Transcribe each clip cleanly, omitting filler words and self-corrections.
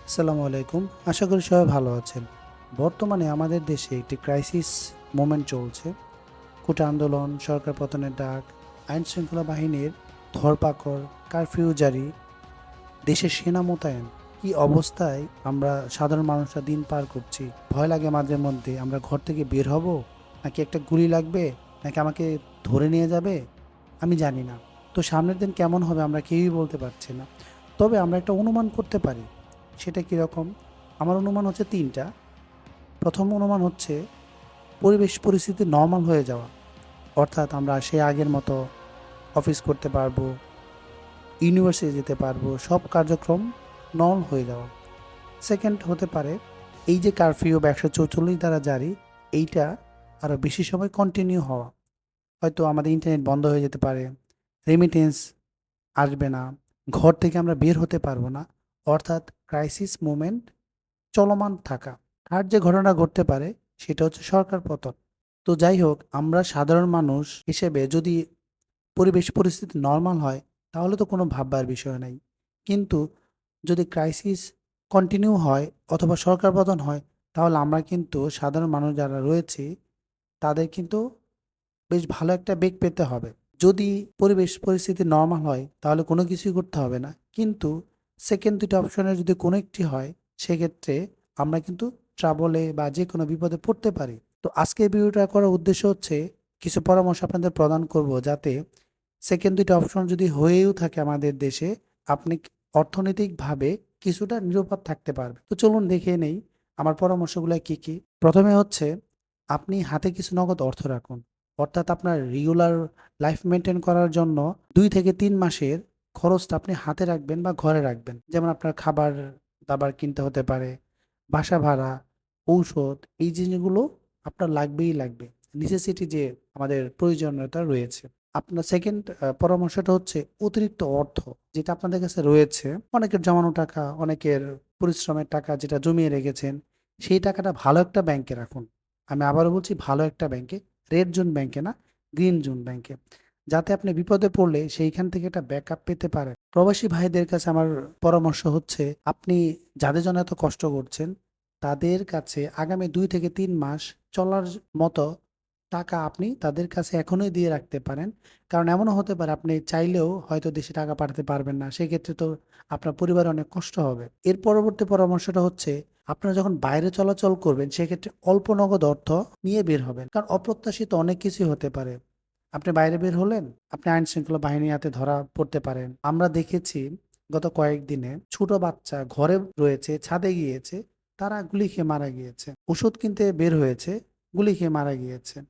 আসসালামু আলাইকুম। আশা করি সবাই ভালো আছেন। বর্তমানে আমাদের দেশে একটি ক্রাইসিস মোমেন্ট চলছে। কোটা আন্দোলন, সরকার পতনের ডাক, আইনশৃঙ্খলা বাহিনীর ধরপাকড়, কারফিউ জারি, দেশে সেনা মোতায়েন। কি অবস্থায় আমরা সাধারণ মানুষরা দিন পার করছি। ভয় লাগে মাঝে মধ্যে আমরা ঘর থেকে বের হব, নাকি একটা গুলি লাগবে, নাকি আমাকে ধরে নিয়ে যাবে, আমি জানি না। তো সামনের দিন কেমন হবে আমরা কেউই বলতে পারছি না। তবে আমরা একটা অনুমান করতে পারি। সেটা কীরকম? আমার অনুমান হচ্ছে ৩টা। প্রথম অনুমান হচ্ছে পরিবেশ পরিস্থিতি নরমাল হয়ে যাওয়া। অর্থাৎ আমরা সেই আগের মতো অফিস করতে পারবো, ইউনিভার্সিটি যেতে পারবো, সব কার্যক্রম নরমাল হয়ে যাওয়া। সেকেন্ড হতে পারে এই যে কারফিউ বা ১৪৪ দ্বারা জারি, এইটা আরও বেশি সময় কন্টিনিউ হওয়া। হয়তো আমাদের ইন্টারনেট বন্ধ হয়ে যেতে পারে, রেমিটেন্স আসবে না, ঘর থেকে আমরা বের হতে পারবো না। অর্থাৎ ক্রাইসিস মুভমেন্ট চলমান থাকা। আর যে ঘটনা ঘটতে পারে সেটা হচ্ছে সরকার পতন। তো যাই হোক, আমরা সাধারণ মানুষ হিসেবে যদি পরিবেশ পরিস্থিতি নরমাল হয় তাহলে তো কোনো ভাববার বিষয় নাই। কিন্তু যদি ক্রাইসিস কন্টিনিউ হয় অথবা সরকার পতন হয়, তাহলে আমরা কিন্তু সাধারণ মানুষ যারা রয়েছি তাদের কিন্তু বেশ ভালো একটা বেগ পেতে হবে। যদি পরিবেশ পরিস্থিতি নরমাল হয় তাহলে কোনো কিছুই করতে হবে না। কিন্তু সেকেন্ড ২ টা অপশনের যদি কোনো একটি হয়, সেক্ষেত্রে আমরা কিন্তু ট্রাবলে বা যেকোনো বিপদে পড়তে পারি। তো আজকের ভিডিওটা করার উদ্দেশ্য হচ্ছে কিছু পরামর্শ আপনাদের প্রদান করব, যাতে সেকেন্ড ২ টা অপশন যদি হয়েও থাকে আমাদের দেশে, আপনি অর্থনৈতিকভাবে কিছুটা নিরাপদ থাকতে পারবেন। তো চলুন দেখে নেই আমার পরামর্শগুলা কি, কি। ১ম এ হচ্ছে আপনি হাতে কিছু নগদ অর্থ রাখুন। অর্থাৎ আপনার রেগুলার লাইফ মেইনটেইন করার জন্য ২ থেকে ৩ মাসের খরচটা আপনি হাতে রাখবেন বা ঘরে রাখবেন। যেমন আপনার খাবার-দাবার কিনতে হতে পারে, বাসা ভাড়া, ঔষধ, এই জিনিসগুলো আপনার লাগবেই লাগবে। নেসেসিটি যে আমাদের প্রয়োজনীয়তা রয়েছে। আপনার সেকেন্ড পরামর্শটা হচ্ছে অতিরিক্ত অর্থ যেটা আপনাদের কাছে রয়েছে, অনেকের জমানো টাকা, অনেকের পরিশ্রমের টাকা যেটা জমিয়ে রেখেছেন, সেই টাকাটা ভালো একটা ব্যাংকে রাখুন। আমি আবারও বলছি, ভালো একটা ব্যাংকে, রেড জোন ব্যাংকে না, গ্রিন জোন ব্যাংকে। যাতে আপনি বিপদে পড়লে সেইখান থেকে একটা ব্যাকআপ পেতে পারেন। প্রবাসী ভাইদের কাছে আমার পরামর্শ হচ্ছে, আপনি যাদের জন্য এত কষ্ট করছেন, তাদের কাছে আগামী ২ থেকে ৩ মাস চলার মতো টাকা আপনি তাদের কাছে এখনই দিয়ে রাখতে পারেন। কারণ এমনও হতে পারে আপনি চাইলেও হয়তো দেশে টাকা পাঠাতে পারবেন না। সেক্ষেত্রে তো আপনার পরিবারে অনেক কষ্ট হবে। এর পরবর্তী পরামর্শটা হচ্ছে, আপনারা যখন বাইরে চলাচল করবেন সেক্ষেত্রে অল্প নগদ অর্থ নিয়ে বের হবেন। কারণ অপ্রত্যাশিত অনেক কিছুই হতে পারে। আপনি বাইরে বের হলেন, আপনি আইনশৃঙ্খলা বাহিনীর হাতে ধরা পড়তে পারেন। আমরা দেখেছি গত কয়েকদিনে ছোট বাচ্চা ঘরে রয়েছে, ছাদে গিয়েছে, তারা গুলি খেয়ে মারা গিয়েছে। ওষুধ কিনতে বের হয়েছে, গুলি খেয়ে মারা গিয়েছে।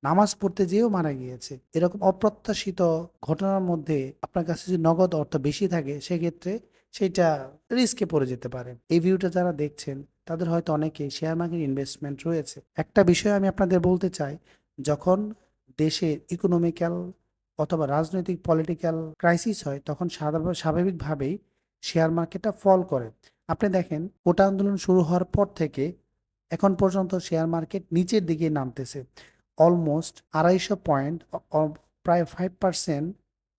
নামাজ পড়তে যেয়েও মারা গিয়েছে। এরকম অপ্রত্যাশিত ঘটনার মধ্যে আপনার কাছে যদি নগদ অর্থ বেশি থাকে, সেক্ষেত্রে সেইটা রিস্কে পড়ে যেতে পারে। এই ভিডিওটা যারা দেখছেন তাদের হয়তো অনেকেই শেয়ার মার্কেট ইনভেস্টমেন্ট রয়েছে। একটা বিষয় আমি আপনাদের বলতে চাই, যখন দেশের ইকোনমিক্যাল অথবা রাজনৈতিক পলিটিক্যাল ক্রাইসিস হয়, তখন স্বাভাবিকভাবেই শেয়ার মার্কেটটা ফল করে। আপনি দেখেন, কোটা আন্দোলন শুরু হওয়ার পর থেকে এখন পর্যন্ত শেয়ার মার্কেট নিচের দিকে নামতেছে। অলমোস্ট ২৫০ পয়েন্ট, প্রায় 5%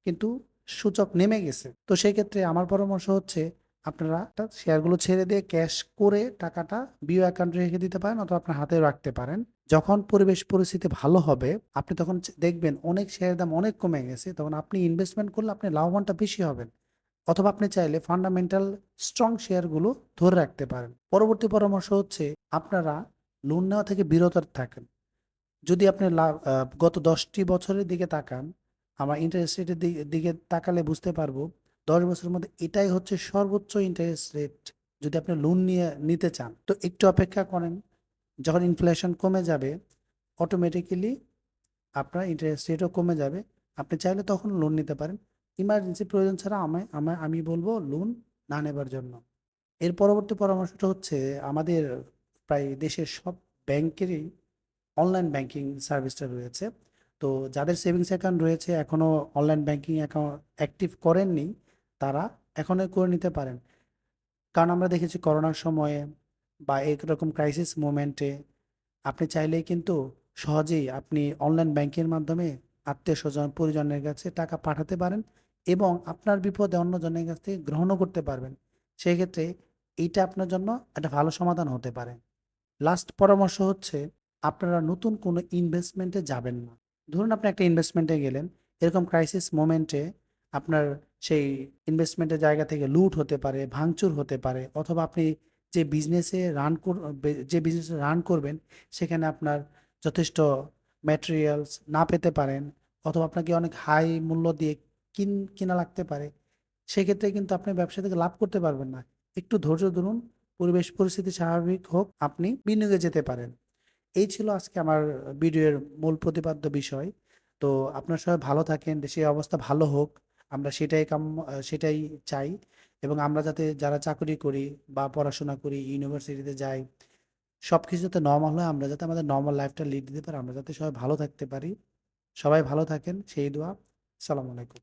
কিন্তু সূচক নেমে গেছে। তো সেক্ষেত্রে আমার পরামর্শ হচ্ছে, আপনারা শেয়ারগুলো ছেড়ে দিয়ে ক্যাশ করে টাকাটা বিও অ্যাকাউন্টে রেখে দিতে পারেন অথবা আপনার হাতেও রাখতে পারেন। যখন পরিবেশ পরিস্থিতি ভালো হবে, আপনি তখন দেখবেন অনেক শেয়ারের দাম অনেক কমে গেছে। তখন আপনি ইনভেস্টমেন্ট করলে আপনি লাভবানটা বেশি হবেন। অথবা আপনি চাইলে ফান্ডামেন্টাল স্ট্রং শেয়ারগুলো ধরে রাখতে পারেন। পরবর্তী পরামর্শ হচ্ছে, আপনারা লোন নেওয়া থেকে বিরত থাকেন। যদি আপনি গত ১০টি বছরের দিকে তাকান, আমরা ইন্টারেস্ট রেটের দিকে তাকালে বুঝতে পারবো ১০ বছরের মধ্যে এটাই হচ্ছে সর্বোচ্চ ইন্টারেস্ট রেট যদি আপনি লোন নিতে চান। তো একটু অপেক্ষা করেন। যখন ইনফ্লেশন কমে যাবে, অটোমেটিক্যালি আপনার ইন্টারেস্ট রেটও কমে যাবে। আপনি চাইলে তখন লোন নিতে পারেন। ইমার্জেন্সি প্রয়োজন ছাড়া আমি বলব লোন না নেবার জন্য। এর পরবর্তী পরামর্শটা হচ্ছে, আমাদের প্রায় দেশের সব ব্যাংকেরই অনলাইন ব্যাংকিং সার্ভিসটা রয়েছে। তো যাদের সেভিংস অ্যাকাউন্ট রয়েছে এখনও অনলাইন ব্যাংকিং অ্যাকাউন্ট অ্যাক্টিভ করেননি, তারা এখনই করে নিতে পারেন। কারণ আমরা দেখেছি করোনার সময়ে বা এরকম ক্রাইসিস মোমেন্টে আপনি চাইলেই কিন্তু সহজেই আপনি অনলাইন ব্যাংকের মাধ্যমে আত্মীয়-স্বজন, পরিজনের কাছে টাকা পাঠাতে পারেন এবং আপনার বিপদে অন্যজনের কাছ থেকে গ্রহণও করতে পারবেন। সেক্ষেত্রে এইটা আপনার জন্য একটা ভালো সমাধান হতে পারে। লাস্ট পরামর্শ হচ্ছে, আপনারা নতুন কোনো ইনভেস্টমেন্টে যাবেন না। ধরুন আপনি একটা ইনভেস্টমেন্টে গেলেন, এরকম ক্রাইসিস মোমেন্টে আপনার সেই ইনভেস্টমেন্টের জায়গা থেকে লুট হতে পারে, ভাঙচুর হতে পারে, অথবা আপনি যে বিজনেসে রান কর বে যে বিজনেস রান করবেন, সেখানে আপনার যথেষ্ট ম্যাটেরিয়ালস না পেতে পারেন, অথবা আপনাকে অনেক হাই মূল্য দিয়ে কিনা লাগতে পারে। সেক্ষেত্রে কিন্তু আপনি ব্যবসা থেকে লাভ করতে পারবেন না। একটু ধৈর্য ধরুন, পরিবেশ পরিস্থিতি স্বাভাবিক হোক, আপনি বিনিয়োগে যেতে পারেন। এই ছিল আজকে আমার ভিডিওর মূল প্রতিপাদ্য বিষয়। তো আপনারা সবাই ভালো থাকেন, দেশের অবস্থা ভালো হোক। আমরা সেটাই চাই, এবং আমরা যাতে যারা চাকরি করি বা পড়াশোনা করি, ইউনিভার্সিটিতে যাই, সবকিছু যাতে নরমাল হয়, আমরা যাতে আমাদের নরমাল লাইফটা লিড দিতে পারি, আমরা যাতে সবাই ভালো থাকতে পারি। সবাই ভালো থাকেন সেই দোয়া। আসসালামু আলাইকুম।